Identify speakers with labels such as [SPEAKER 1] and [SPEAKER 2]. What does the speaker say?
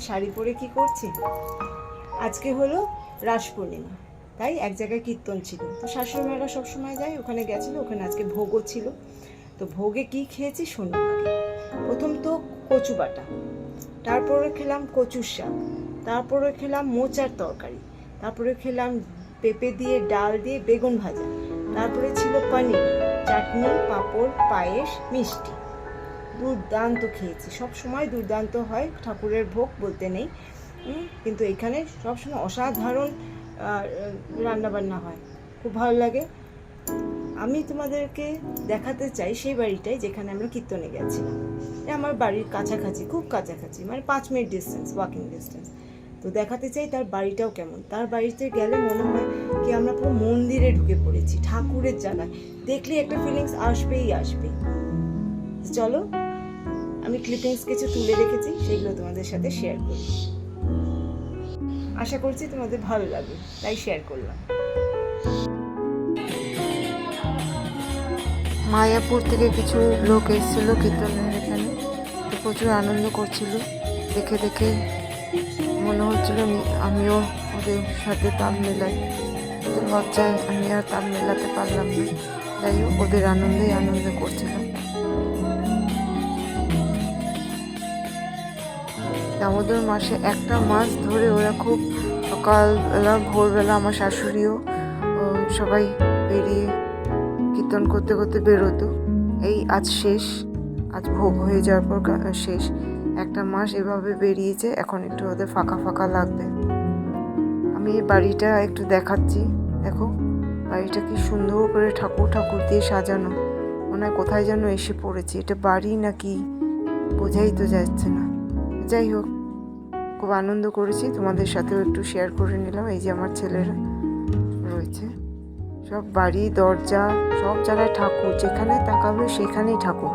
[SPEAKER 1] শাড়ি পরে কি করছি। আজকে হলো রাস পূর্ণিমা, তাই এক জায়গায় কীর্তন ছিল, তো শাশুড়ি মায়েরা সবসময় যায়, ওখানে গেছিলো। ওখানে আজকে ভোগও ছিল। তো ভোগে কি খেয়েছি শোনো আগে। প্রথম তো কচু বাটা, তারপরে খেলাম কচুর শাক, তারপরে খেলাম মোচার তরকারি, তারপরে খেলাম পেঁপে দিয়ে ডাল দিয়ে বেগুন ভাজা, তারপরে ছিল পনির, চাটনি, পাঁপড়, পায়েস, মিষ্টি। দুর্দান্ত খেয়েছি। সব সময় দুর্দান্ত হয়, ঠাকুরের ভোগ বলতে নেই, কিন্তু এখানে সবসময় অসাধারণ রান্নাবান্না হয়, খুব ভালো লাগে। আমি তোমাদেরকে দেখাতে চাই সেই বাড়িটাই যেখানে আমরা কীর্তনে গেছিলাম। আমার বাড়ির কাছাকাছি, খুব কাছাকাছি, মানে 5 মিনিট ডিস্টেন্স, ওয়াকিং ডিস্টেন্স। তো দেখাতে চাই তার বাড়িটাও কেমন। তার বাড়িতে গেলে মনে হয় কি আমরা পুরো মন্দিরে ঢুকে পড়েছি, ঠাকুরের জায়গায়। দেখলে একটা ফিলিংস আসবেই আসবে। চলো, আমি ক্লিপিংস কিছু তুলে রেখেছি, সেইগুলো তোমাদের সাথে শেয়ার করি। আশা করছি তোমাদের ভালো লাগবে, তাই শেয়ার করলাম।
[SPEAKER 2] মায়াপুর থেকে কিছু লোক এসেছিল কীর্তনের এখানে, তো প্রচুর আনন্দ করছিল। দেখে দেখে মনে হচ্ছিল আমিও ওদের সাথে তাল মেলাই। ওদের লজ্জায় আমি আর তাল মেলাতে পারলাম না। যাই হোক, ওদের আনন্দেই আনন্দ করছিলাম। দামোদর মাসে একটা মাস ধরে ওরা খুব সকালবেলা ভোরবেলা আমার শাশুড়িও সবাই বেরিয়ে কীর্তন করতে করতে বেরোতো। এই আজ শেষ, আজ ভোগ হয়ে যাওয়ার পর শেষ। একটা মাস এভাবে বেরিয়েছে, এখন একটু ওদের ফাঁকা ফাঁকা লাগবে। আমি এই বাড়িটা একটু দেখাচ্ছি। দেখো বাড়িটা কি সুন্দর করে ঠাকুর ঠাকুর দিয়ে সাজানো, মনে হয় কোথায় যেন এসে পড়েছি। এটা বাড়ি নাকি বোঝাই তো যাচ্ছে না। যাই হোক, খুব আনন্দ করেছি, তোমাদের সাথেও একটু শেয়ার করে নিলাম। এই যে আমার ছেলেরা রয়েছে, সব বাড়ি দরজা সব জায়গায় ঠাকুর, যেখানে তাকাবে সেখানেই ঠাকুর।